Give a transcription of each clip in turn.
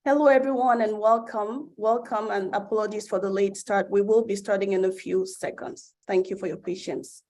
Hello, everyone, and welcome. Welcome, and apologies for the late start. We will be starting in a few seconds. Thank you for your patience.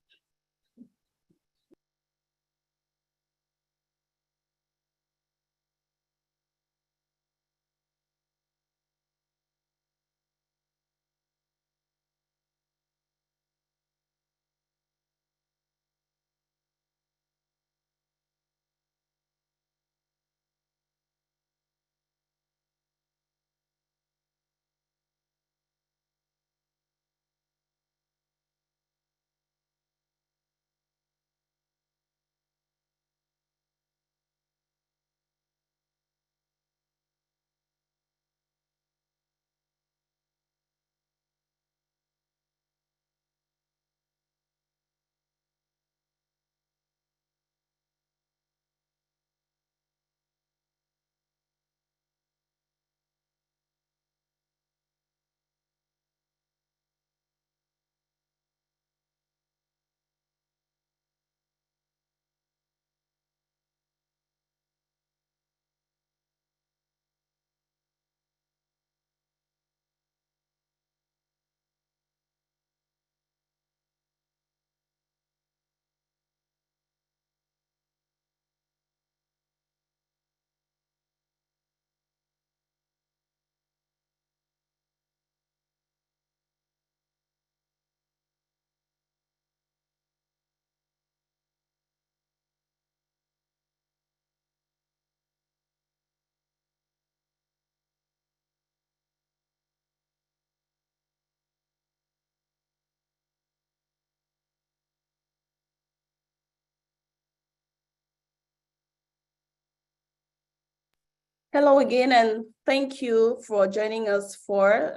Hello again, and thank you for joining us for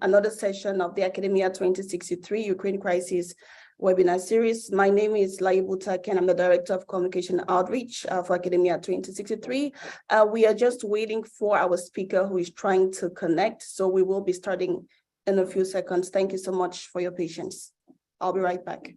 another session of the Academia 2063 Ukraine Crisis webinar series. My name is Laibu Tak, and I'm the Director of Communication Outreach for Academia 2063. We are just waiting for our speaker who is trying to connect, so we will be starting in a few seconds. Thank you so much for your patience. I'll be right back.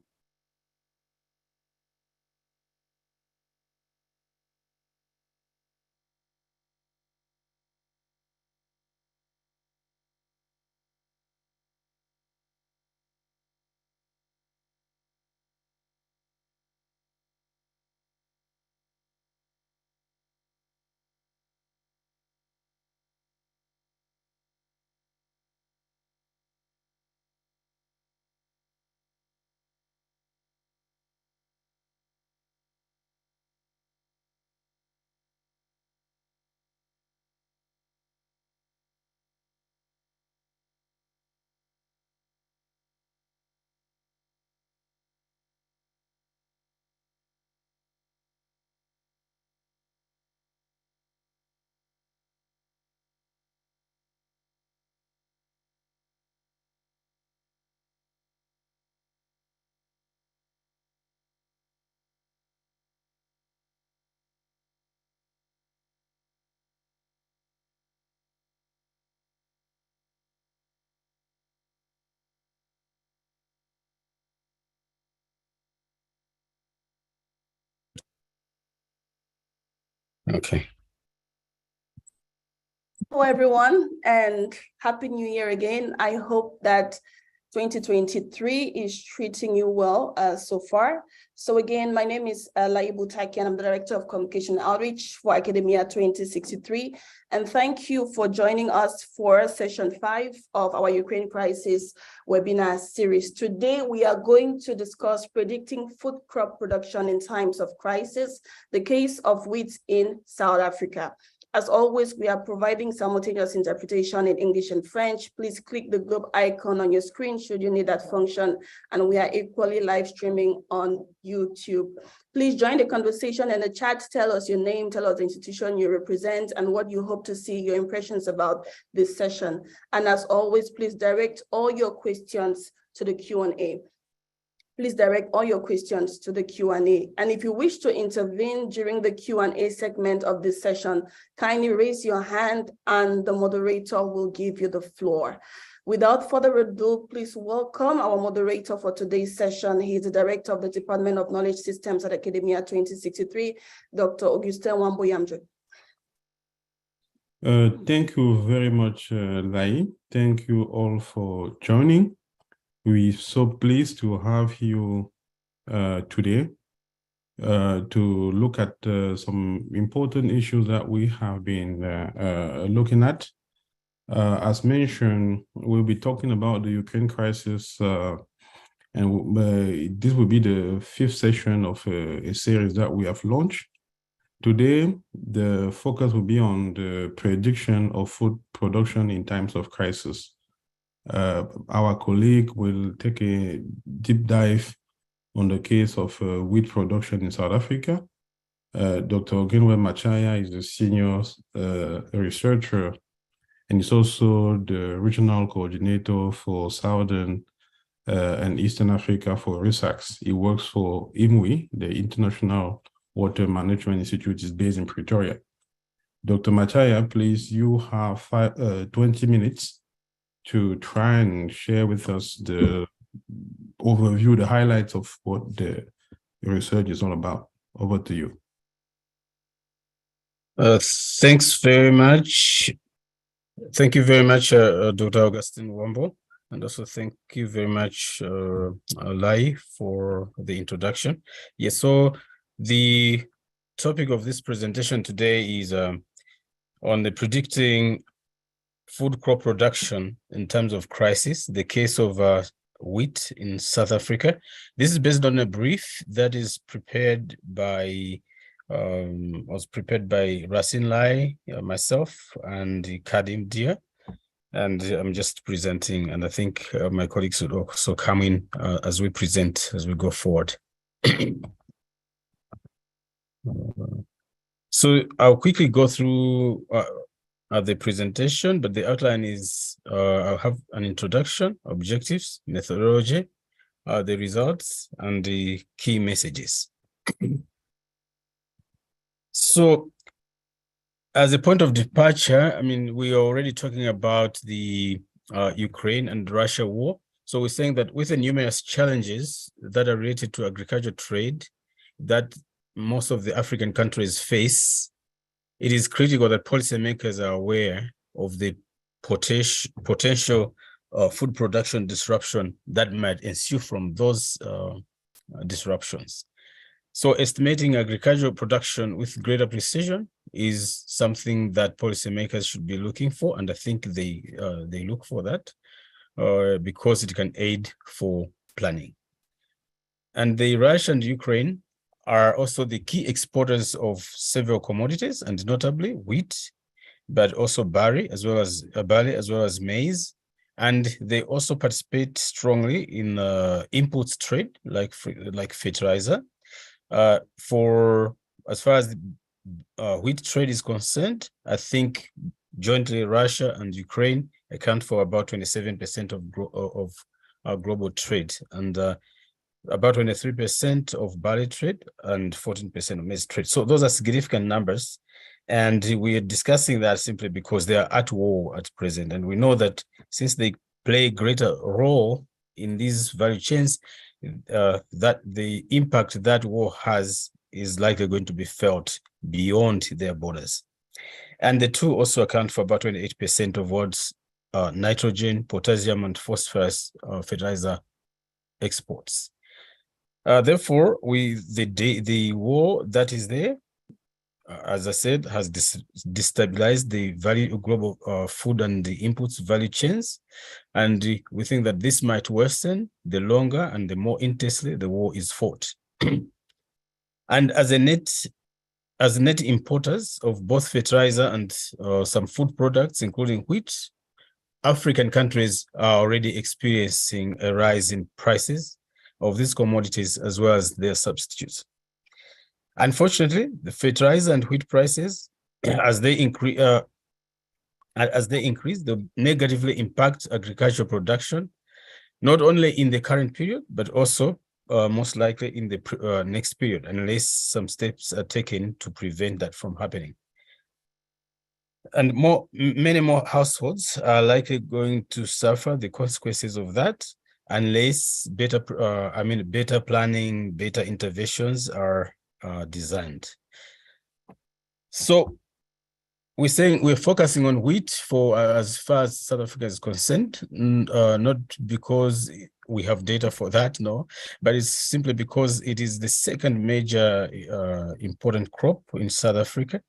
Okay. Hello, everyone, and Happy New Year again. I hope that 2023 is treating you well so far. So again, my name is Laibu Taki, and I'm the Director of Communication Outreach for Academia 2063. And thank you for joining us for session 5 of our Ukraine Crisis webinar series. Today, we are going to discuss predicting food crop production in times of crisis, the case of wheat in South Africa. As always, we are providing simultaneous interpretation in English and French. Please click the globe icon on your screen should you need that function. And we are equally live streaming on YouTube. Please join the conversation in the chat. Tell us your name, tell us the institution you represent, and what you hope to see, your impressions about this session. And as always, please direct all your questions to the Q&A. Please direct all your questions to the Q&A. And if you wish to intervene during the Q&A segment of this session, kindly raise your hand and the moderator will give you the floor. Without further ado, please welcome our moderator for today's session. He is the Director of the Department of Knowledge Systems at Academia 2063, Dr. Augustin Wambo-Yamdre. Thank you very much, Lai. Thank you all for joining. We're so pleased to have you today to look at some important issues that we have been looking at. As mentioned, we'll be talking about the Ukraine crisis, and this will be the fifth session of a series that we have launched. Today, the focus will be on the prediction of food production in times of crisis. Our colleague will take a deep dive on the case of wheat production in South Africa. Dr. Ogenwe Machaya is a senior researcher, and he's also the regional coordinator for Southern and Eastern Africa for RISAX. He works for IMWI, the International Water Management Institute, is based in Pretoria. Dr. Machaya, please, you have 20 minutes to try and share with us the overview, the highlights of what the research is all about. Over to you. Thanks very much. Thank you very much, Dr. Augustine Wambo. And also thank you very much, Lai, for the introduction. Yes, so the topic of this presentation today is on the predicting food crop production in terms of crisis, the case of wheat in South Africa. This is based on a brief that is prepared by was prepared by Racine Lai, myself, and Kadim Dia. And I'm just presenting, and I think my colleagues would also come in as we present, as we go forward. So I'll quickly go through the presentation, but the outline is I'll have an introduction, objectives, methodology, the results, and the key messages. So as a point of departure, I mean, we are already talking about the Ukraine and Russia war. So we're saying that with the numerous challenges that are related to agricultural trade that most of the African countries face, it is critical that policymakers are aware of the potential food production disruption that might ensue from those disruptions. So estimating agricultural production with greater precision is something that policymakers should be looking for, and I think they look for that because it can aid for planning. And the Russia and Ukraine are also the key exporters of several commodities, and notably wheat, but also barley as well as maize. And they also participate strongly in inputs trade, like fertilizer. For as far as wheat trade is concerned, I think jointly Russia and Ukraine account for about 27% of global trade, and about 23% of barley trade and 14% of maize trade. So those are significant numbers. And we are discussing that simply because they are at war at present. And we know that since they play a greater role in these value chains, that the impact that war has is likely going to be felt beyond their borders. And the two also account for about 28% of world's nitrogen, potassium, and phosphorus fertilizer exports. Therefore, the war that is there, as I said, has destabilized the value of global food and the inputs value chains. And we think that this might worsen the longer and the more intensely the war is fought. And as net importers of both fertilizer and some food products, including wheat, African countries are already experiencing a rise in prices of these commodities as well as their substitutes. Unfortunately, the fertilizer and wheat prices, as they increase, they negatively impact agricultural production, not only in the current period, but also most likely in the next period, unless some steps are taken to prevent that from happening. And many more households are likely going to suffer the consequences of that, unless better planning, better interventions are designed. So we're saying we're focusing on wheat for as far as South Africa is concerned, not because we have data for that, no, but it's simply because it is the second major important crop in South Africa.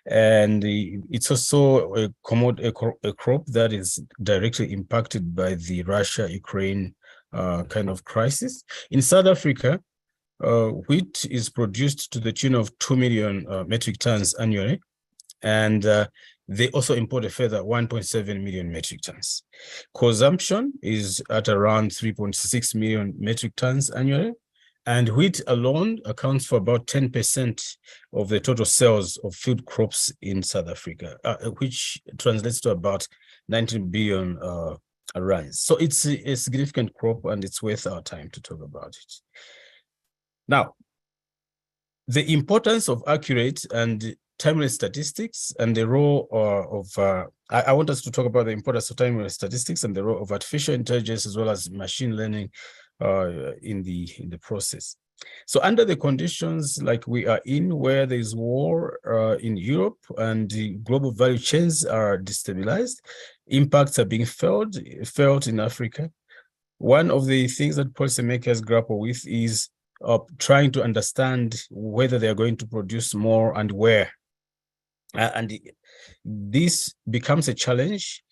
And it's also a crop that is directly impacted by the Russia-Ukraine kind of crisis. In South Africa, wheat is produced to the tune of 2 million metric tons annually. And they also import a further 1.7 million metric tons. Consumption is at around 3.6 million metric tons annually. And wheat alone accounts for about 10% of the total sales of food crops in South Africa, which translates to about 19 billion rands. So it's a significant crop, and it's worth our time to talk about it. Now, the importance of accurate and timely statistics and the role I want us to talk about the importance of timely statistics and the role of artificial intelligence as well as machine learning in the process. So under the conditions like we are in, where there is war in Europe and the global value chains are destabilized, impacts are being felt in Africa. One of the things that policymakers grapple with is trying to understand whether they are going to produce more and where. And this becomes a challenge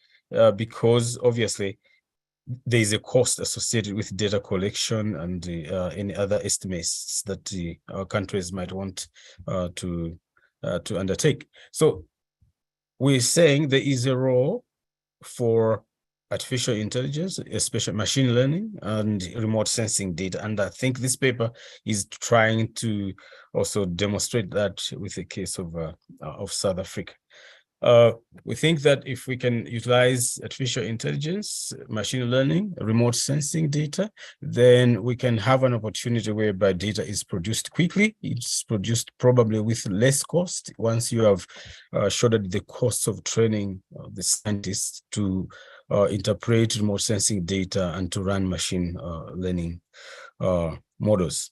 because obviously there is a cost associated with data collection and any other estimates that our countries might want to undertake. So we're saying there is a role for artificial intelligence, especially machine learning and remote sensing data. And I think this paper is trying to also demonstrate that with the case of South Africa. We think that if we can utilize artificial intelligence, machine learning, remote sensing data, then we can have an opportunity whereby data is produced quickly. It's produced probably with less cost once you have shorted the costs of training the scientists to interpret remote sensing data and to run machine learning models.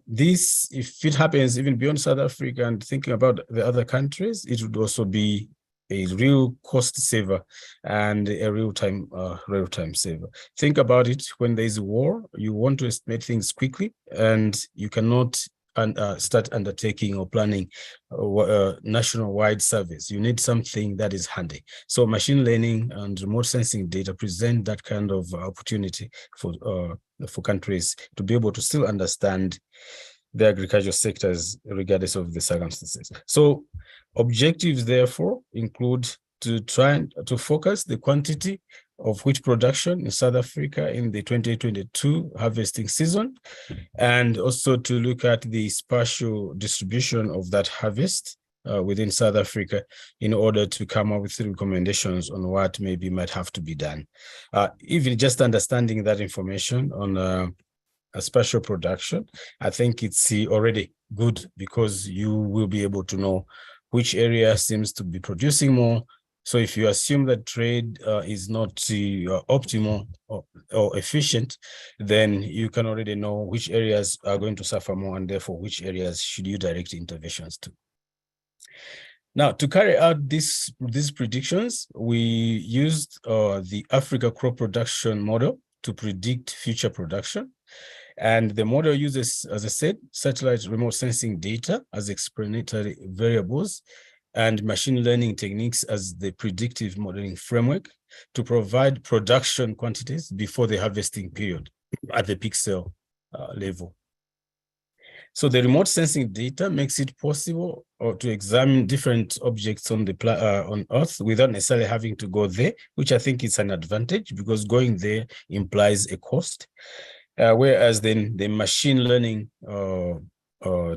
This, if it happens even beyond South Africa and thinking about the other countries, it would also be a real cost saver and a real-time saver. Think about it: when there is a war, you want to estimate things quickly, and you cannot start undertaking or planning national-wide surveys. You need something that is handy. So machine learning and remote sensing data present that kind of opportunity for countries to be able to still understand the agricultural sectors regardless of the circumstances. So objectives, therefore, include to try to focus the quantity of wheat production in South Africa in the 2022 harvesting season, and also to look at the spatial distribution of that harvest within South Africa in order to come up with recommendations on what maybe might have to be done. Even just understanding that information on a spatial production, I think it's already good, because you will be able to know which area seems to be producing more. So if you assume that trade is not optimal or efficient, then you can already know which areas are going to suffer more, and therefore which areas should you direct interventions to. Now, to carry out these predictions, we used the Africa crop production model to predict future production. And the model uses, as I said, satellite remote sensing data as explanatory variables and machine learning techniques as the predictive modeling framework to provide production quantities before the harvesting period at the pixel level. So the remote sensing data makes it possible to examine different objects on on Earth without necessarily having to go there, which I think is an advantage, because going there implies a cost. Whereas then the machine learning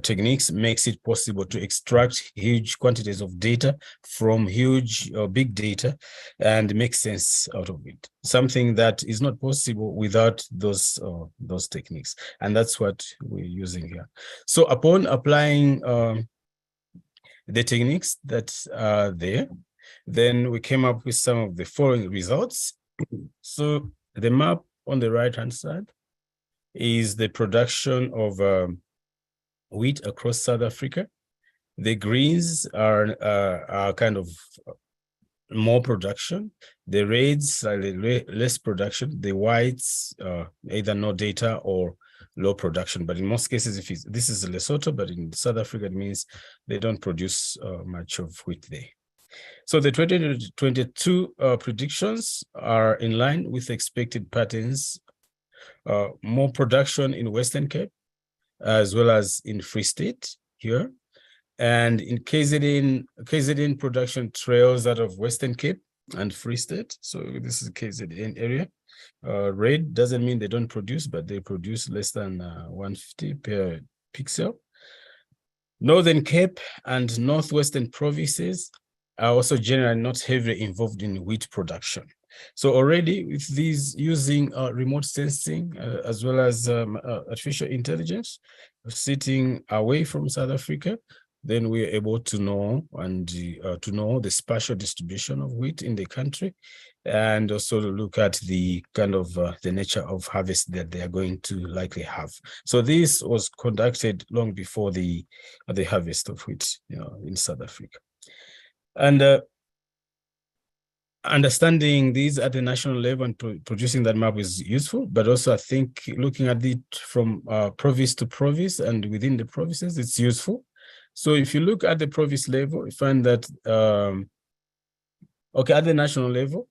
techniques makes it possible to extract huge quantities of data from huge big data and make sense out of it. Something that is not possible without those techniques, and that's what we're using here. So upon applying the techniques that are there, then we came up with some of the following results. So the map on the right-hand side is the production of wheat across South Africa. The greens are kind of more production. The reds slightly less production. The whites either no data or low production. But in most cases, if this is Lesotho, but in South Africa, it means they don't produce much of wheat there. So the 2022 predictions are in line with expected patterns. More production in Western Cape, as well as in Free State here. And in KZN production trails out of Western Cape and Free State. So this is KZN area. Red doesn't mean they don't produce, but they produce less than 150 per pixel. Northern Cape and Northwestern provinces are also generally not heavily involved in wheat production. So already with these using remote sensing as well as artificial intelligence, sitting away from South Africa, then we're able to know and to know the spatial distribution of wheat in the country, and also look at the kind of the nature of harvest that they are going to likely have. So this was conducted long before the harvest of wheat, in South Africa. And understanding these at the national level and producing that map is useful, but also I think looking at it from province to province and within the provinces, it's useful. So if you look at the province level, you find that, at the national level,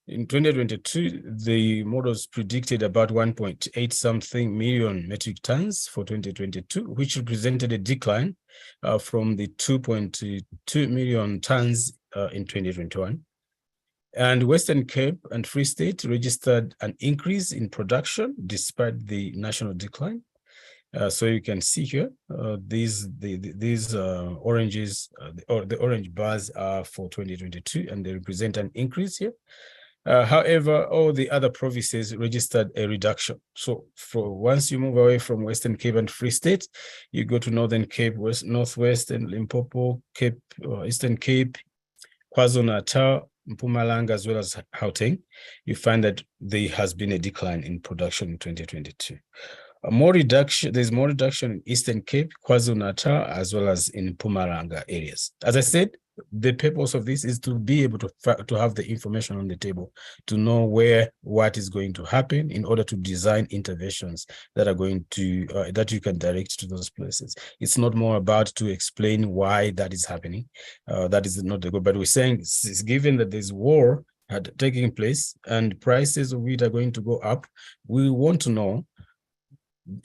in 2022, the models predicted about 1.8 something million metric tons for 2022, which represented a decline from the 2.2 million tons in 2021. And Western Cape and Free State registered an increase in production despite the national decline. So you can see here, these oranges, or the orange bars are for 2022, and they represent an increase here. However, all the other provinces registered a reduction. So once you move away from Western Cape and Free State, you go to Northern Cape, Northwest and Limpopo, Cape, Eastern Cape, KwaZulu-Natal, Mpumalanga, as well as Gauteng, you find that there has been a decline in production in 2022. There's more reduction in Eastern Cape, KwaZulu-Natal, as well as in Mpumalanga areas. As I said, the purpose of this is to be able to have the information on the table, to know what is going to happen in order to design interventions that are going to, that you can direct to those places. It's not more about to explain why that is happening. That is not the goal, but we're saying, given that there's war taking place and prices of wheat are going to go up, we want to know,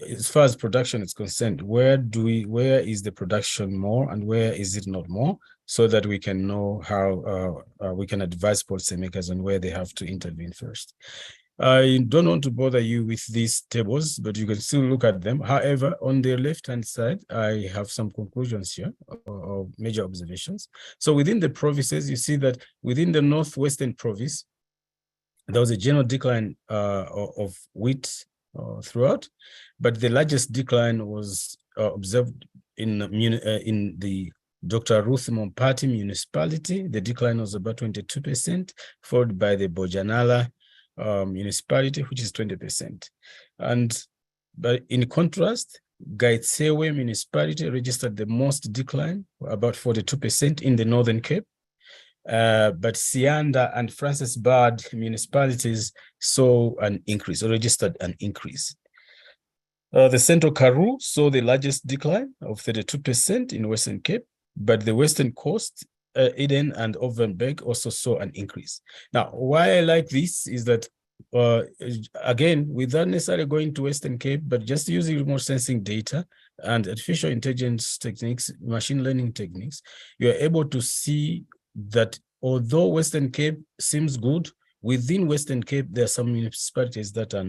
as far as production is concerned, where is the production more and where is it not more, so that we can know how we can advise policymakers on where they have to intervene first. I don't want to bother you with these tables, but you can still look at them. However, on the left-hand side, I have some conclusions here, or major observations. So within the provinces, you see that within the Northwestern province, there was a general decline of wheat throughout, but the largest decline was observed in the Dr. Ruth Mompati municipality. The decline was about 22%, followed by the Bojanala municipality, which is 20%. But in contrast, Gaitsewe municipality registered the most decline, about 42% in the Northern Cape. But Sianda and Francis Bard municipalities saw an increase, or registered an increase. The Central Karoo saw the largest decline of 32% in Western Cape, but the Western Coast, Eden and Overberg also saw an increase. Now, why I like this is that, again, without necessarily going to Western Cape, but just using remote sensing data and artificial intelligence techniques, machine learning techniques, you are able to see that although Western Cape seems good, within Western Cape, there are some municipalities that are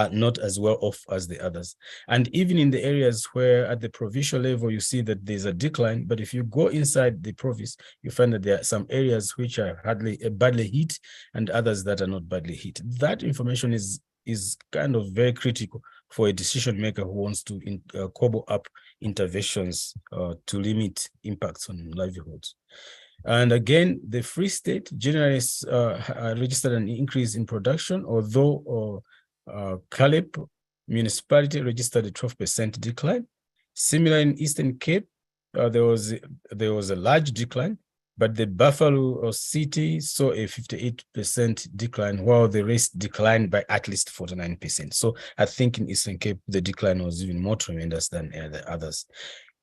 not as well off as the others. And even in the areas where at the provincial level, you see that there's a decline, but if you go inside the province, you find that there are some areas which are badly hit and others that are not badly hit. That information is kind of very critical for a decision maker who wants to cobble up interventions to limit impacts on livelihoods. And again, the Free State generally registered an increase in production, although Calip municipality registered a 12% decline. Similar in Eastern Cape, there was a large decline, but the Buffalo City saw a 58% decline, while the rest declined by at least 49%. So I think in Eastern Cape, the decline was even more tremendous than the others.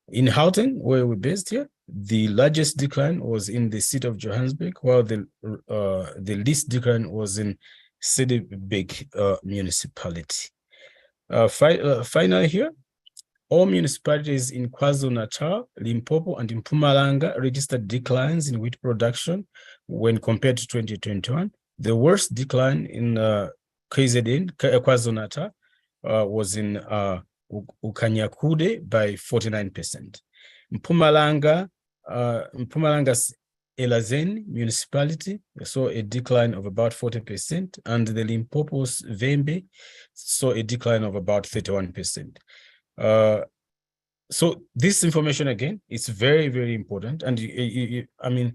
In Gauteng, where we're based here, the largest decline was in the city of Johannesburg, while the least decline was in Cedarbug municipality. Finally here, all municipalities in KwaZulu-Natal, Limpopo, and in Mpumalanga registered declines in wheat production when compared to 2021. The worst decline in KZN, KwaZulu-Natal, was in Ukanyakude by 49%. Mpumalanga's Elazeni municipality saw a decline of about 40%, and the Limpopo's Vembe saw a decline of about 31%. So this information, again, is very, very important. And I mean,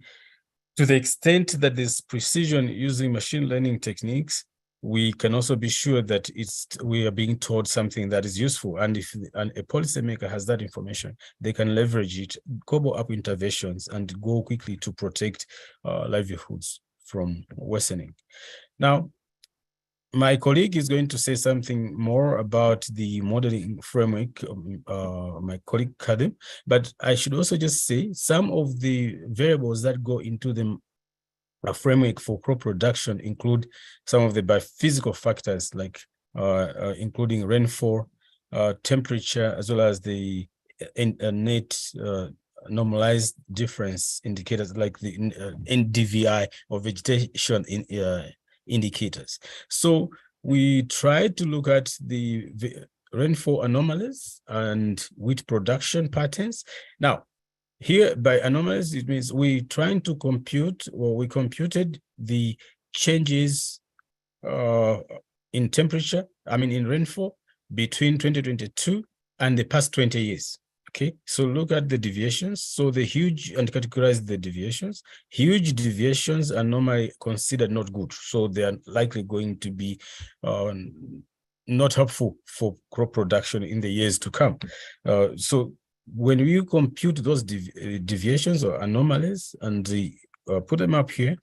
to the extent that there's precision using machine learning techniques, we can also be sure that we are being taught something that is useful. And if a policymaker has that information, they can leverage it, cobble up interventions, and go quickly to protect livelihoods from worsening. Now, my colleague is going to say something more about the modeling framework, my colleague Kadim, but I should also just say some of the variables that go into the framework for crop production include some of the biophysical factors, like including rainfall, temperature, as well as the net normalized difference indicators, like the NDVI or vegetation indicators. So we tried to look at the rainfall anomalies and wheat production patterns. Now, here by anomalies, it means we trying to compute, or we computed the changes in temperature, in rainfall between 2022 and the past 20 years. Okay, so look at the deviations. So the huge, and categorize the deviations. Huge deviations are normally considered not good. So they are likely going to be not helpful for crop production in the years to come. So when you compute those deviations or anomalies and put them up here,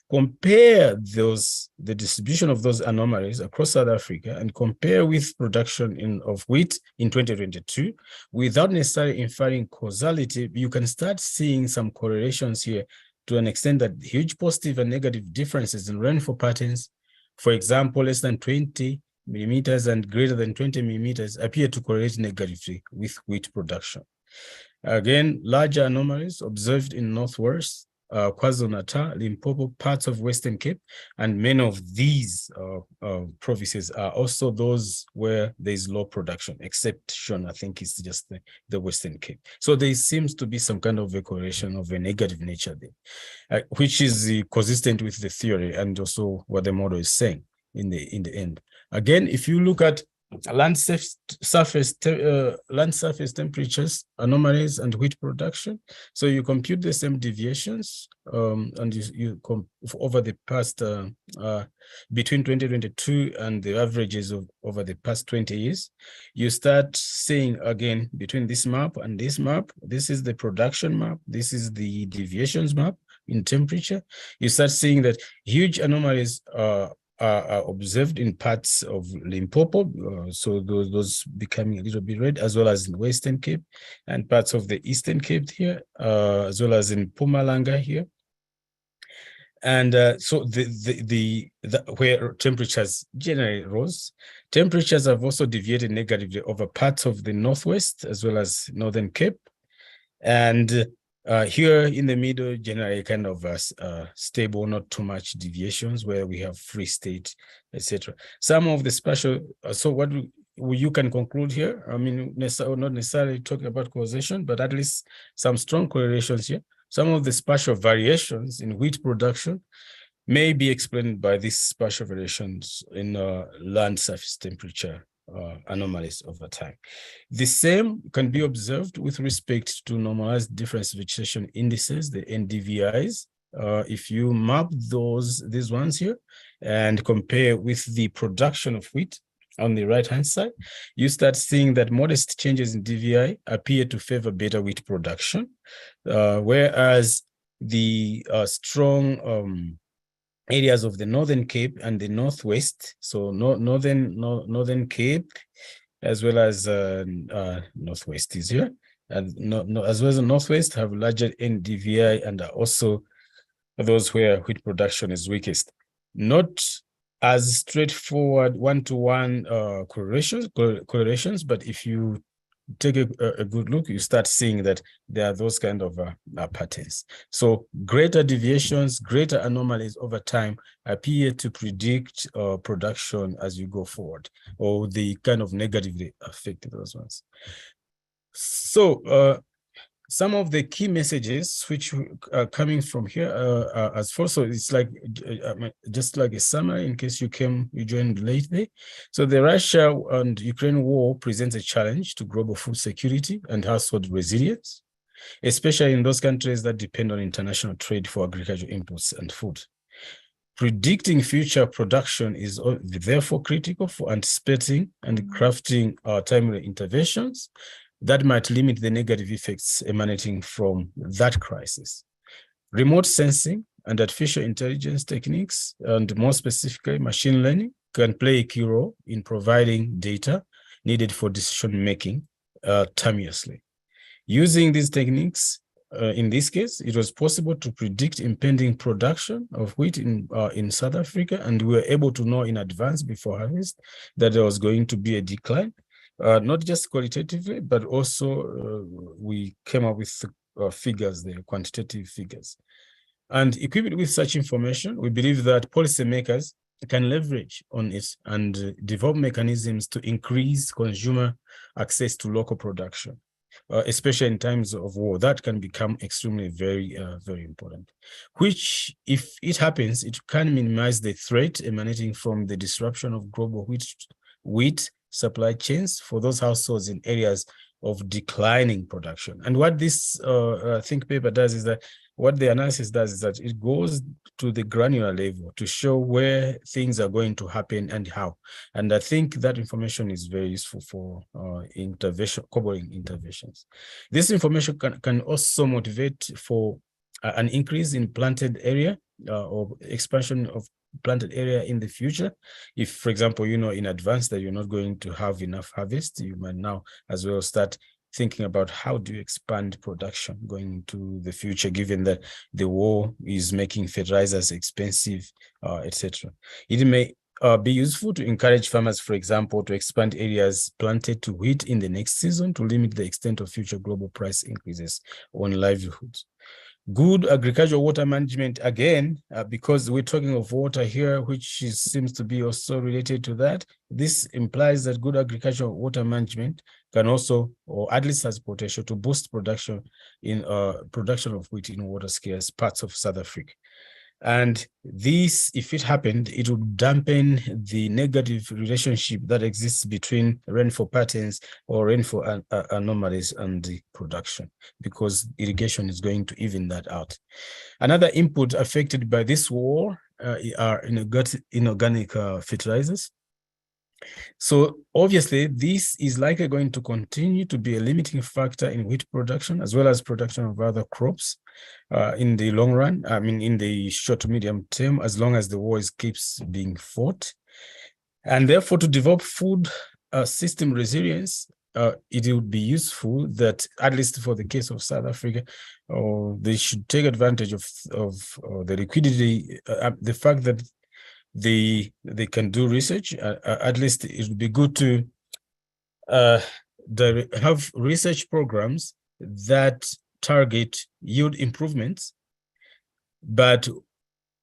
compare the distribution of those anomalies across South Africa and compare with production of wheat in 2022, without necessarily inferring causality, you can start seeing some correlations here to an extent that huge positive and negative differences in rainfall patterns, for example, less than 20 millimeters and greater than 20 millimeters, appear to correlate negatively with wheat production. Again, larger anomalies observed in Northwest, KwaZulu-Natal, Limpopo, parts of Western Cape, and many of these provinces are also those where there is low production, exception, I think, is just the Western Cape. So there seems to be some kind of a correlation of a negative nature there, which is consistent with the theory and also what the model is saying in the end. Again, if you look at land surface temperatures, anomalies, and wheat production. So you compute the same deviations and you over the past, between 2022 and the averages over the past 20 years, you start seeing again between this map and this map, this is the production map, this is the deviations map in temperature. You start seeing that huge anomalies are observed in parts of Limpopo, so those becoming a little bit red, as well as in Western Cape and parts of the Eastern Cape here, as well as in Mpumalanga here. And so where temperatures generally rose, temperatures have also deviated negatively over parts of the Northwest as well as Northern Cape. And here in the middle, generally kind of stable, not too much deviations, where we have free state, etc. Some of the special, so what you can conclude here, not necessarily talking about causation, but at least some strong correlations here. Some of the spatial variations in wheat production may be explained by these spatial variations in land surface temperature anomalies over time. The same can be observed with respect to normalized difference vegetation indices, the NDVIs. If you map these ones here and compare with the production of wheat on the right-hand side, you start seeing that modest changes in DVI appear to favor better wheat production, whereas the strong areas of the Northern Cape and the Northwest, so Northern Cape, as well as Northwest is here, and as well as the Northwest have larger NDVI and are also those where wheat production is weakest. Not as straightforward one-to-one correlations, but if you take a good look, you start seeing that there are those kind of patterns. So greater deviations, greater anomalies over time appear to predict production as you go forward, or they kind of negatively affect those ones. So some of the key messages which are coming from here as follows. So it's like just like a summary in case you joined lately. So the Russia and Ukraine war presents a challenge to global food security and household resilience, especially in those countries that depend on international trade for agricultural inputs and food. Predicting future production is therefore critical for anticipating and crafting timely interventions that might limit the negative effects emanating from that crisis. Remote sensing and artificial intelligence techniques, and more specifically machine learning, can play a key role in providing data needed for decision-making timeously. Using these techniques, in this case, it was possible to predict impending production of wheat in South Africa, and we were able to know in advance before harvest that there was going to be a decline. Not just qualitatively, but also we came up with figures there, quantitative figures. And equipped with such information, we believe that policymakers can leverage on it and develop mechanisms to increase consumer access to local production, especially in times of war. That can become extremely very important, which, if it happens, it can minimize the threat emanating from the disruption of global wheat supply chains for those households in areas of declining production. And what this think paper does is that what the analysis does is that it goes to the granular level to show where things are going to happen and how. And I think that information is very useful for covering interventions. This information can also motivate for an increase in planted area or expansion of planted area in the future. If, for example, you know in advance that you're not going to have enough harvest, you might now as well start thinking about how do you expand production going into the future, given that the war is making fertilizers expensive, etc. It may be useful to encourage farmers, for example, to expand areas planted to wheat in the next season to limit the extent of future global price increases on livelihoods. Good agricultural water management, again, because we're talking of water here, which seems to be also related to that. This implies that good agricultural water management can also, or at least has potential to boost production in production of wheat in water scarce parts of South Africa. And this, if it happened, it would dampen the negative relationship that exists between rainfall patterns or rainfall anomalies and the production, because irrigation is going to even that out. Another input affected by this war are inorganic fertilizers. So obviously, this is likely going to continue to be a limiting factor in wheat production, as well as production of other crops in the long run. I mean, in the short to medium term, as long as the war keeps being fought. And therefore, to develop food system resilience, it would be useful that, at least for the case of South Africa, they should take advantage of the liquidity, the fact that they can do research. At least it would be good to have research programs that target yield improvements, but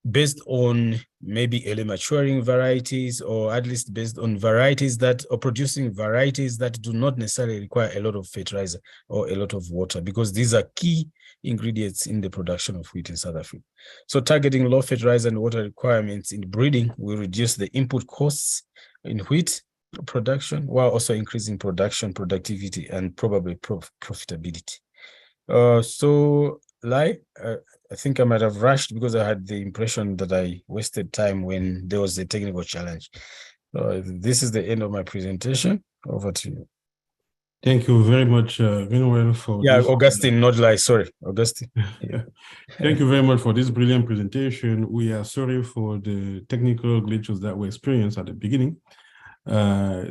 based on maybe early maturing varieties, or at least based on varieties that are producing varieties that do not necessarily require a lot of fertilizer or a lot of water, because these are key ingredients in the production of wheat in South Africa. So targeting low fertilizer and water requirements in breeding will reduce the input costs in wheat production, while also increasing production productivity and probably profitability. So Lai, I think I might have rushed because I had the impression that I wasted time when there was a technical challenge. This is the end of my presentation. Over to you. Thank you very much, Greenwell, for Yeah, this. Augustine, not like, sorry, Augustine. Yeah. Thank you very much for this brilliant presentation. We are sorry for the technical glitches that we experienced at the beginning.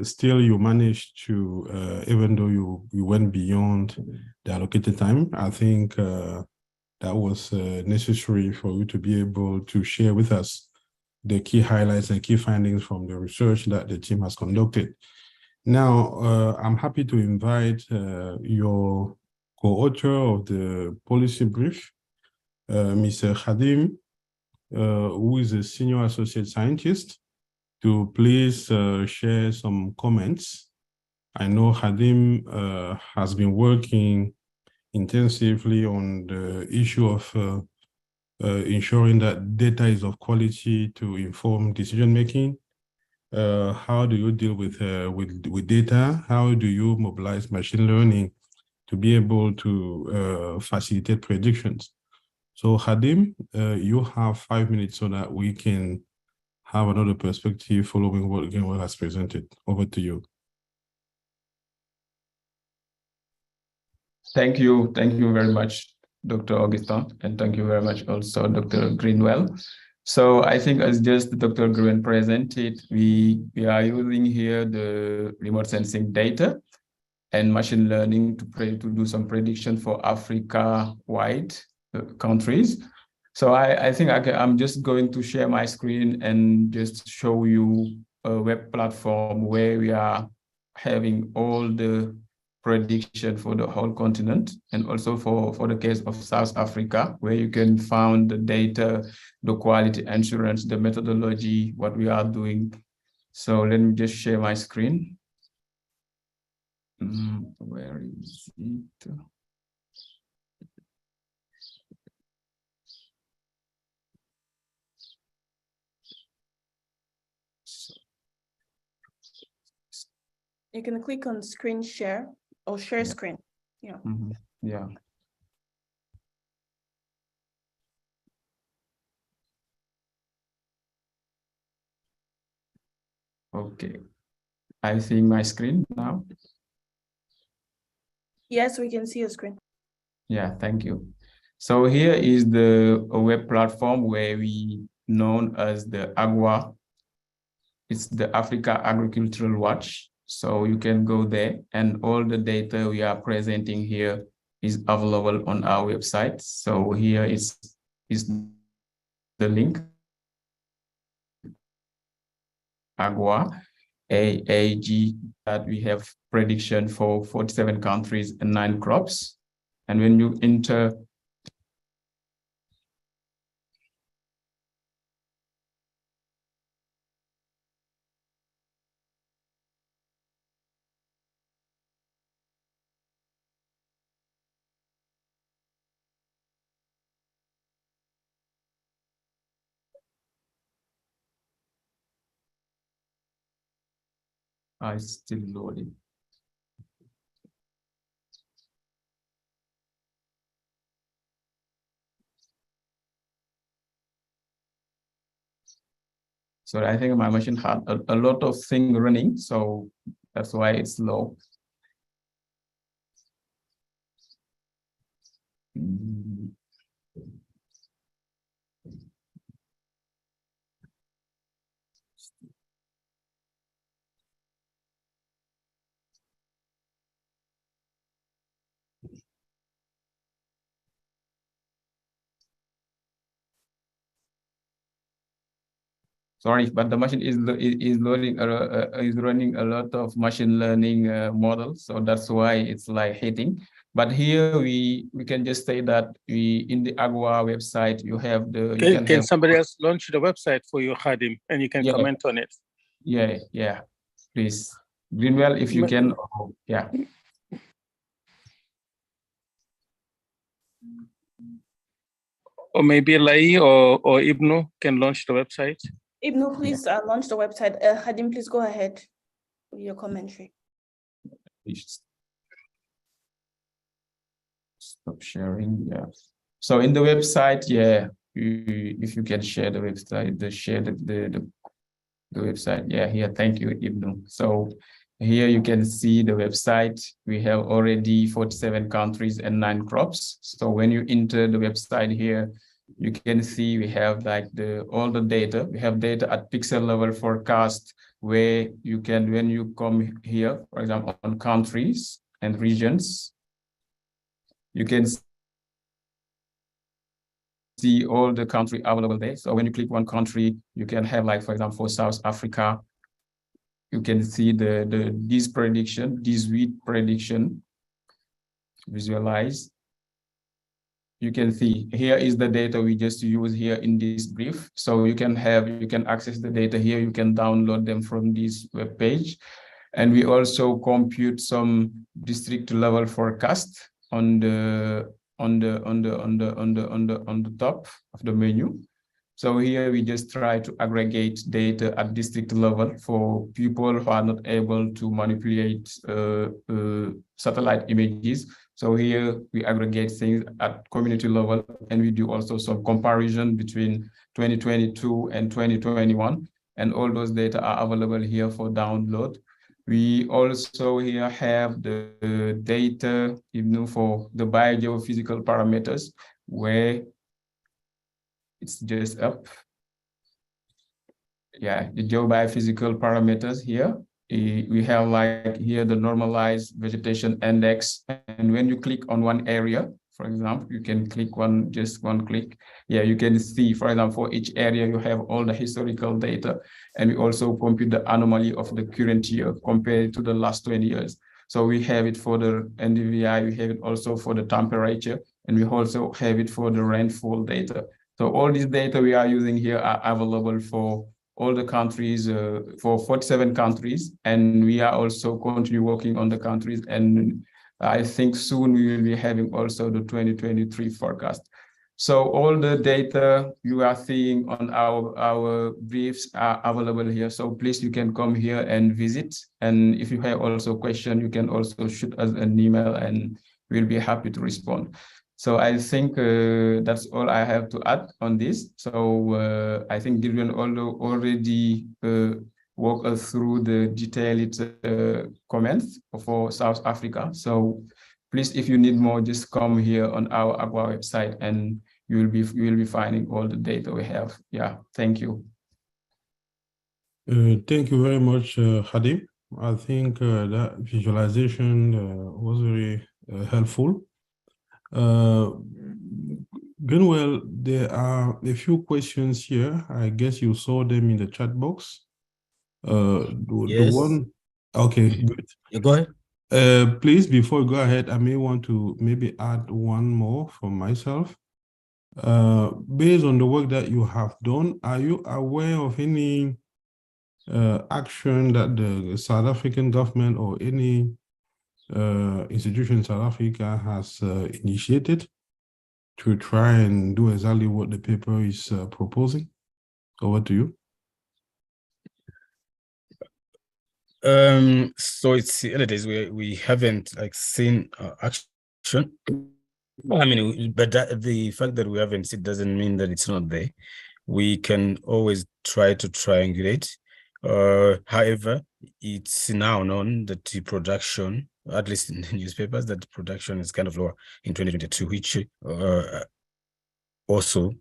Still, you managed to, even though you went beyond the allocated time, I think that was necessary for you to be able to share with us the key highlights and key findings from the research that the team has conducted. Now, I'm happy to invite your co-author of the policy brief, Mr. Khadim, who is a senior associate scientist, to please share some comments. I know Khadim has been working intensively on the issue of ensuring that data is of quality to inform decision-making. How do you deal with data? How do you mobilize machine learning to be able to facilitate predictions? So Khadim, you have 5 minutes so that we can have another perspective following what Greenwell has presented. Over to you. Thank you very much, Dr. Augustin, and thank you very much also, Dr. Greenwell. So I think as just Dr. Green presented, we are using here the remote sensing data and machine learning to do some prediction for Africa-wide countries. So I think I'm just going to share my screen and just show you a web platform where we are having all the prediction for the whole continent, and also for the case of South Africa, where you can find the data, the quality assurance, the methodology, what we are doing. So let me just share my screen. Where is it? You can click on screen share or share screen. Yeah. Yeah. Okay. I see my screen now. Yes, we can see your screen. Yeah, thank you. So here is the web platform where we known as the AGWA. It's the Africa Agricultural Watch. So you can go there, and all the data we are presenting here is available on our website. So here is the link. AGWA, AAG, that we have prediction for 47 countries and 9 crops. And when you enter it's still loading. So I think my machine had a lot of things running, so that's why it's low. Sorry, but the machine is loading is running a lot of machine learning models, so that's why it's like hitting. But here we can just say that in the AGWA website you have the can somebody else launch the website for you, Khadim, and you can comment on it. Yeah, please, Greenwell, if you can. Yeah. Or maybe Lai or Ibnu can launch the website. Ibnu, please launch the website. Khadim, please go ahead with your commentary. Stop sharing. Yeah. So in the website, yeah, if you can share the website, share the website. Yeah, here, thank you, Ibnu. So here you can see the website. We have already 47 countries and 9 crops. So when you enter the website here, you can see we have like all the data. We have data at pixel level forecast, where you can, when you come here, for example, on countries and regions, you can see all the country available there. So when you click one country, you can have, like, for example, for South Africa, you can see this prediction, this wheat prediction, visualize. You can see here is the data we just use here in this brief. So you can access the data here. You can download them from this web page. And we also compute some district level forecast on the top of the menu. So here we just try to aggregate data at district level for people who are not able to manipulate satellite images. So here we aggregate things at community level, and we do also some comparison between 2022 and 2021. And all those data are available here for download. We also here have the data, even for the biogeophysical parameters, where it's just up. Yeah, the geobiophysical parameters here. We have, like, here the normalized vegetation index. And when you click on one area, for example, you can click just one click. Yeah, you can see, for example, for each area, you have all the historical data. And we also compute the anomaly of the current year compared to the last 20 years. So we have it for the NDVI, we have it also for the temperature, and we also have it for the rainfall data. So all these data we are using here are available for all the countries, for 47 countries, and we are also continue working on the countries. And I think soon we will be having also the 2023 forecast. So all the data you are seeing on our briefs are available here. So please, you can come here and visit. And if you have also questions, you can also shoot us an email, and we'll be happy to respond. So I think that's all I have to add on this. So I think Gillian already walked us through the detailed comments for South Africa. So please, if you need more, just come here on our website, and you will be finding all the data we have. Yeah, thank you. Thank you very much, Hadim. I think that visualization was very helpful. Greenwell, there are a few questions here. I guess you saw them in the chat box. Yes. The one, okay, good. You go ahead. Please, before you go ahead, I may want to maybe add one more from myself. Based on the work that you have done, are you aware of any action that the South African government or any institution in South Africa has initiated to try and do exactly what the paper is proposing? Over to you. So it's the early days. We haven't seen action. I mean, but the fact that we haven't seen doesn't mean that it's not there. We can always try to triangulate. However, it's now known that the production, at least in the newspapers, that the production is kind of lower in 2022, which also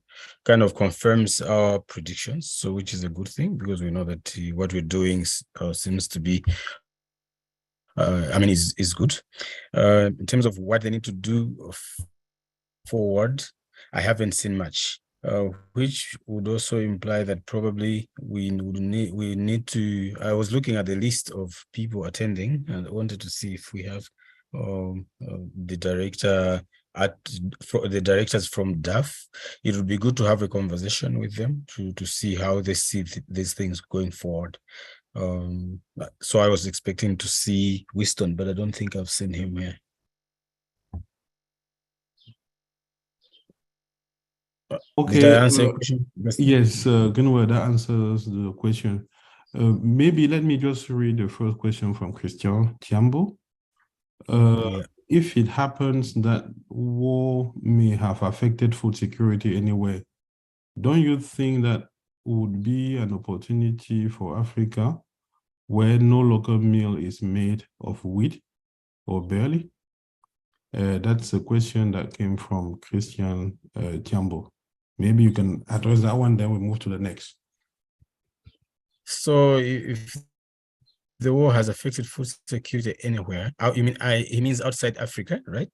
kind of confirms our predictions. So, which is a good thing, because we know that what we're doing seems to be, is good. In terms of what they need to do forward, I haven't seen much. Which would also imply that probably we need to. I was looking at the list of people attending, and I wanted to see if we have the directors from DAF. It would be good to have a conversation with them to see how they see these things going forward. So I was expecting to see Winston, but I don't think I've seen him here. Okay. Did I answer your question? Yes, Gunwa, that answers the question. Maybe let me just read the first question from Christian Tiambo. If it happens that war may have affected food security anywhere, don't you think that would be an opportunity for Africa where no local meal is made of wheat or barley? That's a question that came from Christian Tiambo. Maybe you can address that one, then we move to the next. So if the war has affected food security anywhere, he means outside Africa, right?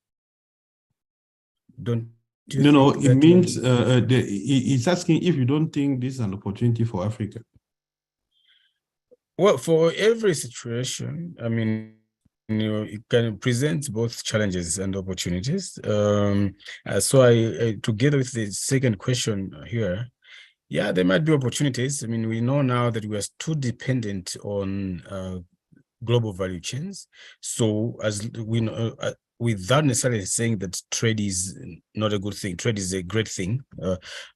Don't you No, think it that means he's asking if you don't think this is an opportunity for Africa. Well, for every situation, I mean, it can present both challenges and opportunities. So I together with the second question here, yeah, there might be opportunities. I mean, we know now that we are too dependent on global value chains. So as we know, without necessarily saying that trade is not a good thing, trade is a great thing,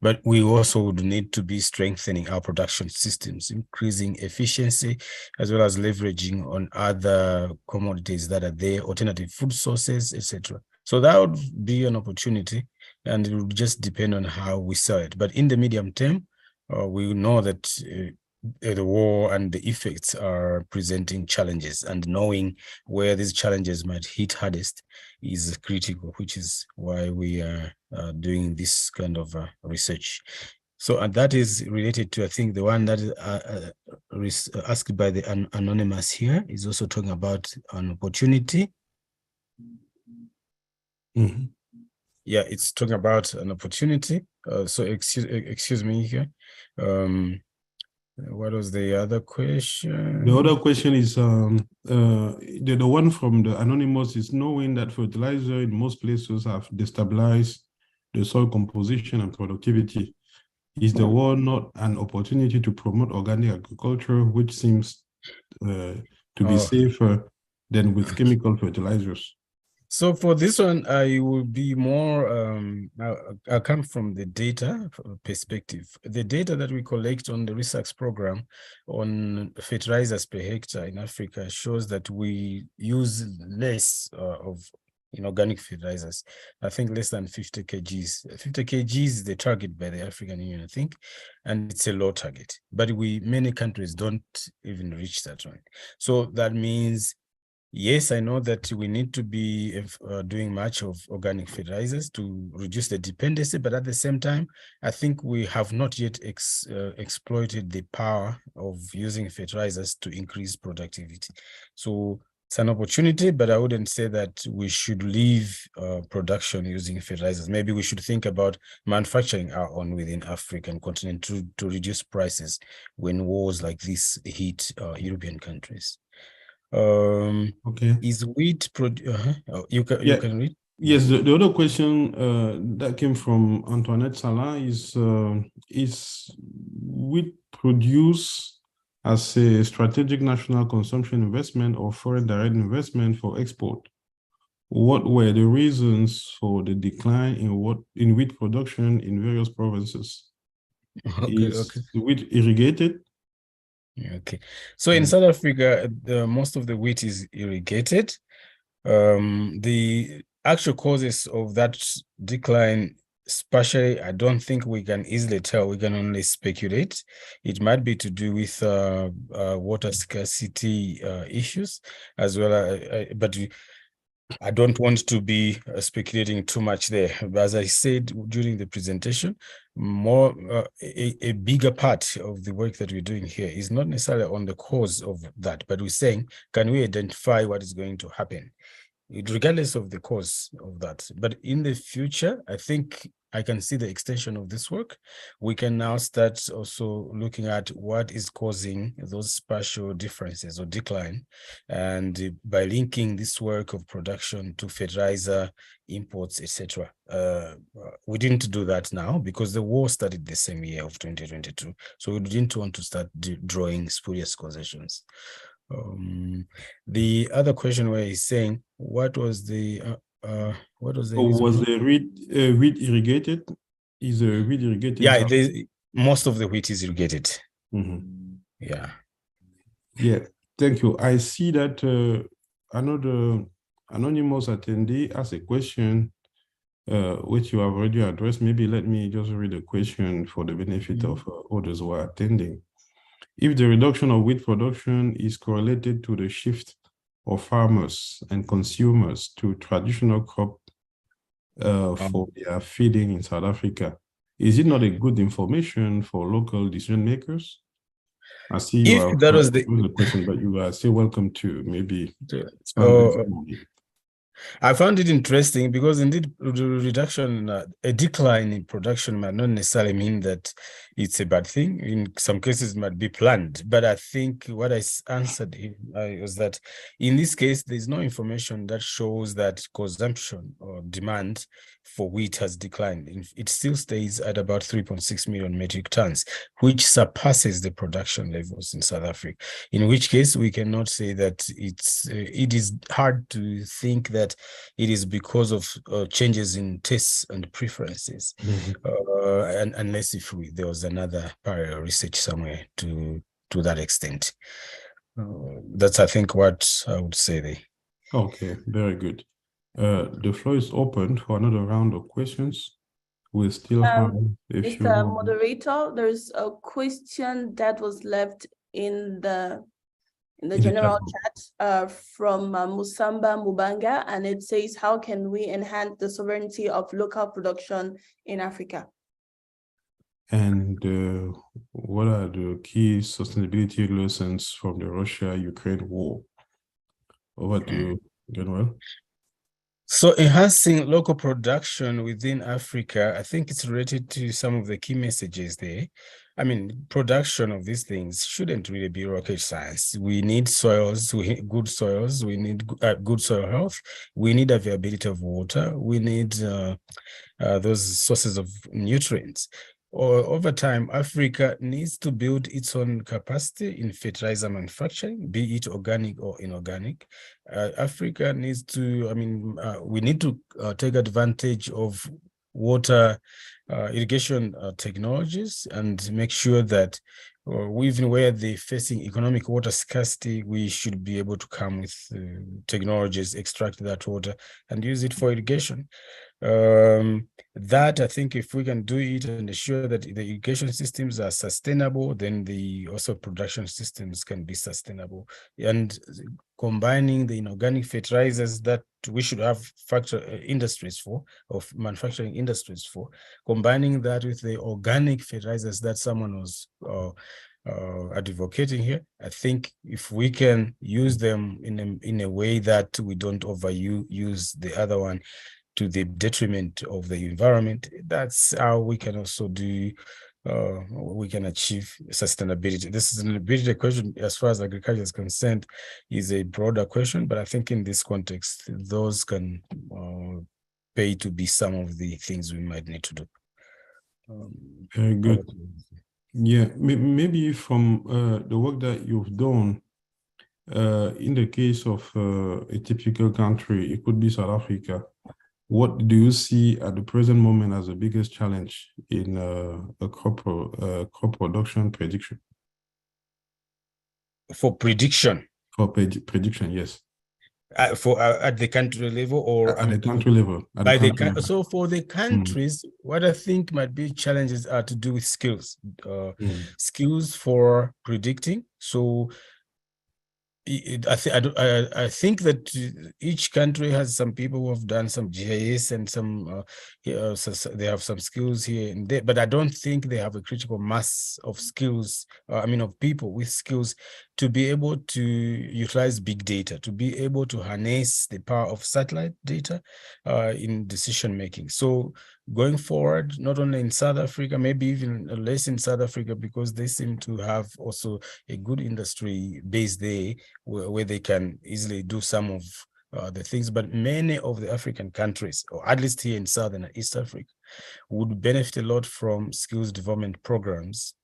but we also would need to be strengthening our production systems, increasing efficiency, as well as leveraging on other commodities that are there, alternative food sources, etc. So that would be an opportunity, and it would just depend on how we sell it. But in the medium term, we know that the war and the effects are presenting challenges, and knowing where these challenges might hit hardest is critical, which is why we are doing this kind of research. So, and that is related to, I think, the one that is asked by the anonymous here is also talking about an opportunity. Mm-hmm. Yeah, it's talking about an opportunity. So excuse me here. What was the other question? The other question is the one from the anonymous is knowing that fertilizer in most places have destabilized the soil composition and productivity. Is the war not an opportunity to promote organic agriculture, which seems to be safer than with chemical fertilizers? So for this one, I will be more, I'll come from the data perspective. The data that we collect on the research program on fertilizers per hectare in Africa shows that we use less of organic fertilizers. I think less than 50 kgs. 50 kgs is the target by the African Union, I think, and it's a low target. But many countries don't even reach that one. So that means, yes, I know that we need to be doing much of organic fertilizers to reduce the dependency, but at the same time, I think we have not yet exploited the power of using fertilizers to increase productivity. So it's an opportunity, but I wouldn't say that we should leave production using fertilizers. Maybe we should think about manufacturing our own within African continent to reduce prices when wars like this hit European countries. Okay. Is wheat you can read? Yes, the other question that came from Antoinette Salah is wheat produced as a strategic national consumption investment or foreign direct investment for export? What were the reasons for the decline in wheat production in various provinces? Is wheat irrigated? Okay, so in South Africa, most of the wheat is irrigated. The actual causes of that decline, especially, I don't think we can easily tell. We can only speculate. It might be to do with water scarcity issues as well, but I don't want to be speculating too much there. As I said during the presentation, a bigger part of the work that we're doing here is not necessarily on the cause of that, but we're saying, can we identify what is going to happen, regardless of the cause of that? But in the future, I think I can see the extension of this work. We can now start also looking at what is causing those spatial differences or decline. And by linking this work of production to fertilizer imports, etc. We didn't do that now because the war started the same year of 2022. So we didn't want to start drawing spurious causations. The other question where he's saying, what was the Was the wheat irrigated? Is the wheat irrigated? Yeah, most of the wheat is irrigated. Mm-hmm. Yeah. Thank you. I see that another anonymous attendee asked a question which you have already addressed. Maybe let me just read a question for the benefit of others who are attending. If the reduction of wheat production is correlated to the shift of farmers and consumers to traditional crop for their feeding in South Africa, is it not a good information for local decision makers? I see you If have that was the question, but you are still welcome to maybe expand on it. I found it interesting because indeed the reduction, a decline in production might not necessarily mean that it's a bad thing. In some cases, it might be planned. But I think what I answered him was that in this case, there's no information that shows that consumption or demand for wheat has declined. It still stays at about 3.6 million metric tons, which surpasses the production levels in South Africa. In which case, we cannot say that it is hard to think that it is because of changes in tastes and preferences, and unless if there was another parallel research somewhere to that extent. That's, I think, what I would say there. Okay, very good. The floor is open for another round of questions. We still have a few Mr. more. Moderator, there's a question that was left in the general chat from Musamba Mubanga, and it says, how can we enhance the sovereignty of local production in Africa? And what are the key sustainability lessons from the Russia-Ukraine war? Over to you, Gabriel. So enhancing local production within Africa, I think it's related to some of the key messages there. I mean, production of these things shouldn't really be rocket science. We need soils, good soils, we need good soil health, we need availability of water, we need those sources of nutrients. Over time, Africa needs to build its own capacity in fertilizer manufacturing, be it organic or inorganic. Africa needs to, we need to take advantage of water irrigation technologies and make sure that even where they're facing economic water scarcity, we should be able to come with technologies, extract that water and use it for irrigation. That I think if we can do it and ensure that the irrigation systems are sustainable, then the also production systems can be sustainable. And combining the inorganic fertilizers that we should have industries for, of manufacturing industries for, combining that with the organic fertilizers that someone was advocating here, I think if we can use them in a way that we don't overuse the other one to the detriment of the environment, that's how we can also do, we can achieve sustainability. This sustainability question, as far as agriculture is concerned, is a broader question, but I think in this context, those can pay to be some of the things we might need to do. Very good. Yeah, maybe from the work that you've done, in the case of a typical country, it could be South Africa. What do you see at the present moment as the biggest challenge in a crop production prediction? For prediction? For prediction, yes. For at the country level or at the country level? So for the countries, what I think might be challenges are to do with skills, skills for predicting. So I think that each country has some people who have done some GIS and some so they have some skills here and there, but I don't think they have a critical mass of skills, of people with skills to be able to utilize big data, to be able to harness the power of satellite data in decision making. So going forward, not only in South Africa, maybe even less in South Africa, because they seem to have also a good industry base there where they can easily do some of the things. But many of the African countries, or at least here in Southern and East Africa, would benefit a lot from skills development programs,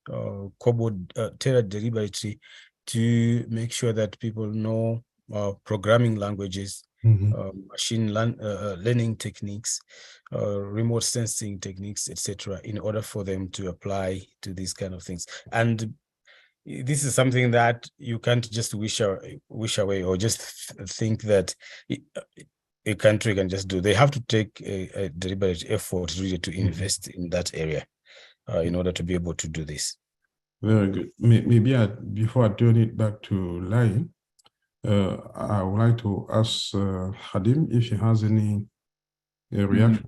tailored deliberately to make sure that people know programming languages, machine learning techniques, remote sensing techniques, etc., in order for them to apply to these kind of things. And this is something that you can't just wish away or just think that a country can just do. They have to take a deliberate effort really to invest in that area in order to be able to do this. Very good. Maybe before I turn it back to Lai, I would like to ask Hadim if he has any reactions,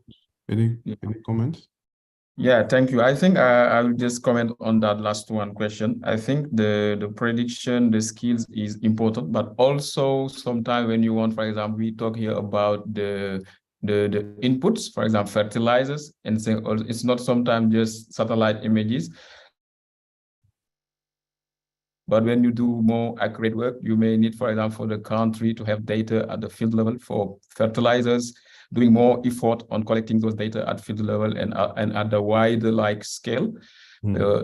any comments? Yeah, thank you. I think I'll just comment on that last one question. I think the prediction, the skills is important, but also sometimes when you want, for example, we talk here about the inputs, for example, fertilizers, and say it's not sometimes just satellite images. But when you do more accurate work, you may need, for example, for the country to have data at the field level for fertilizers, doing more effort on collecting those data at field level and at the wider scale.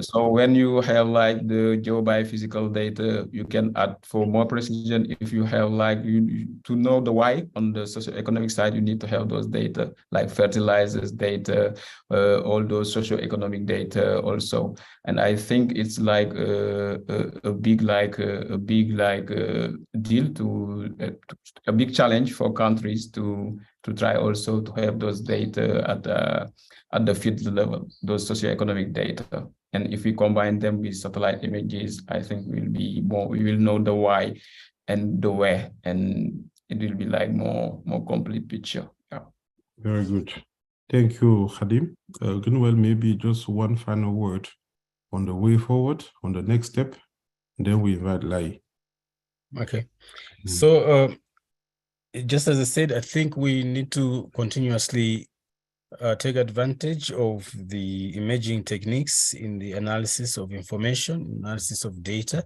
So when you have the geobiophysical data, you can add for more precision. If you have to know the why on the socioeconomic side, you need to have those data like fertilizers data, all those socioeconomic data also. And I think it's a big deal a big challenge for countries to try also to have those data at the field level, those socioeconomic data. And if we combine them with satellite images, I think we will know the why and the where, and it will be more complete picture. Yeah. Very good. Thank you, Hadim. Greenwell, maybe just one final word on the way forward, on the next step, and then we invite Lai. Okay. So just as I said, I think we need to continuously take advantage of the emerging techniques in the analysis of information, analysis of data,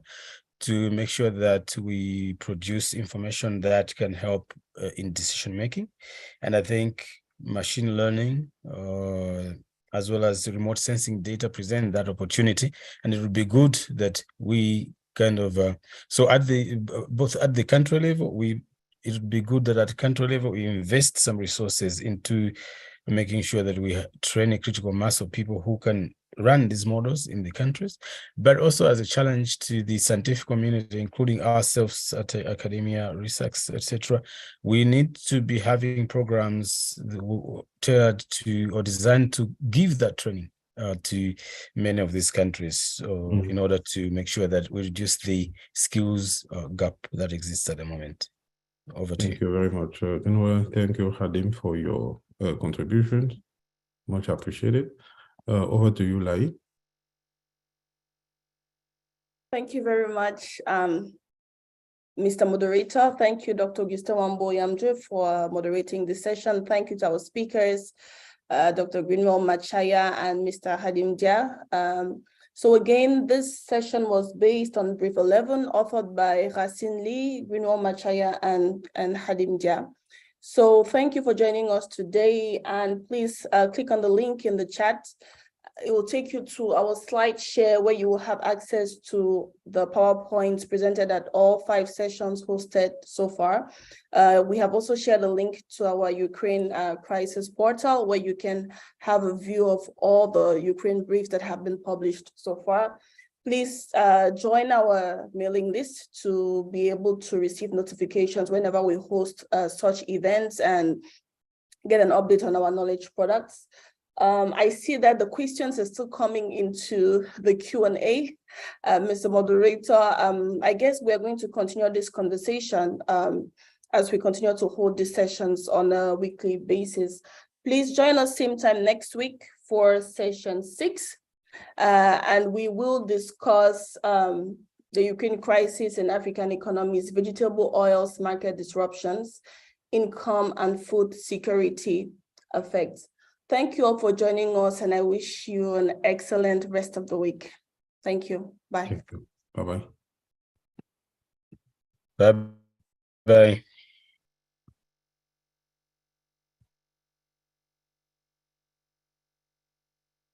to make sure that we produce information that can help in decision making. And I think machine learning as well as remote sensing data present that opportunity. And it would be good that we so at both at the country level, it would be good that at country level we invest some resources into making sure that we train a critical mass of people who can run these models in the countries, but also as a challenge to the scientific community, including ourselves at academia, research, etc. We need to be having programs tailored to or designed to give that training to many of these countries in order to make sure that we reduce the skills gap that exists at the moment. Over to you. Thank you very much. Thank you, Hadim, for your contributions. Much appreciated. Over to you, Lai. Thank you very much, Mr. Moderator. Thank you, Dr. Augustin Wambo-Yamje, for moderating this session. Thank you to our speakers, Dr. Greenwell Machaya and Mr. Hadim Dia. So again, this session was based on Brief 11, authored by Racine Lee, Greenwell Machaya, and Hadim Dia. So thank you for joining us today, and please click on the link in the chat. It will take you to our slide share where you will have access to the PowerPoints presented at all 5 sessions hosted so far. We have also shared a link to our Ukraine crisis portal where you can have a view of all the Ukraine briefs that have been published so far. Please join our mailing list to be able to receive notifications whenever we host such events and get an update on our knowledge products. I see that the questions are still coming into the Q&A. Mr. Moderator, I guess we're going to continue this conversation as we continue to hold these sessions on a weekly basis. Please join us same time next week for session 6. And we will discuss the Ukraine crisis in African economies, vegetable oils, market disruptions, income and food security effects. Thank you all for joining us, and I wish you an excellent rest of the week. Thank you. Bye. Thank you. Bye-bye. Bye-bye.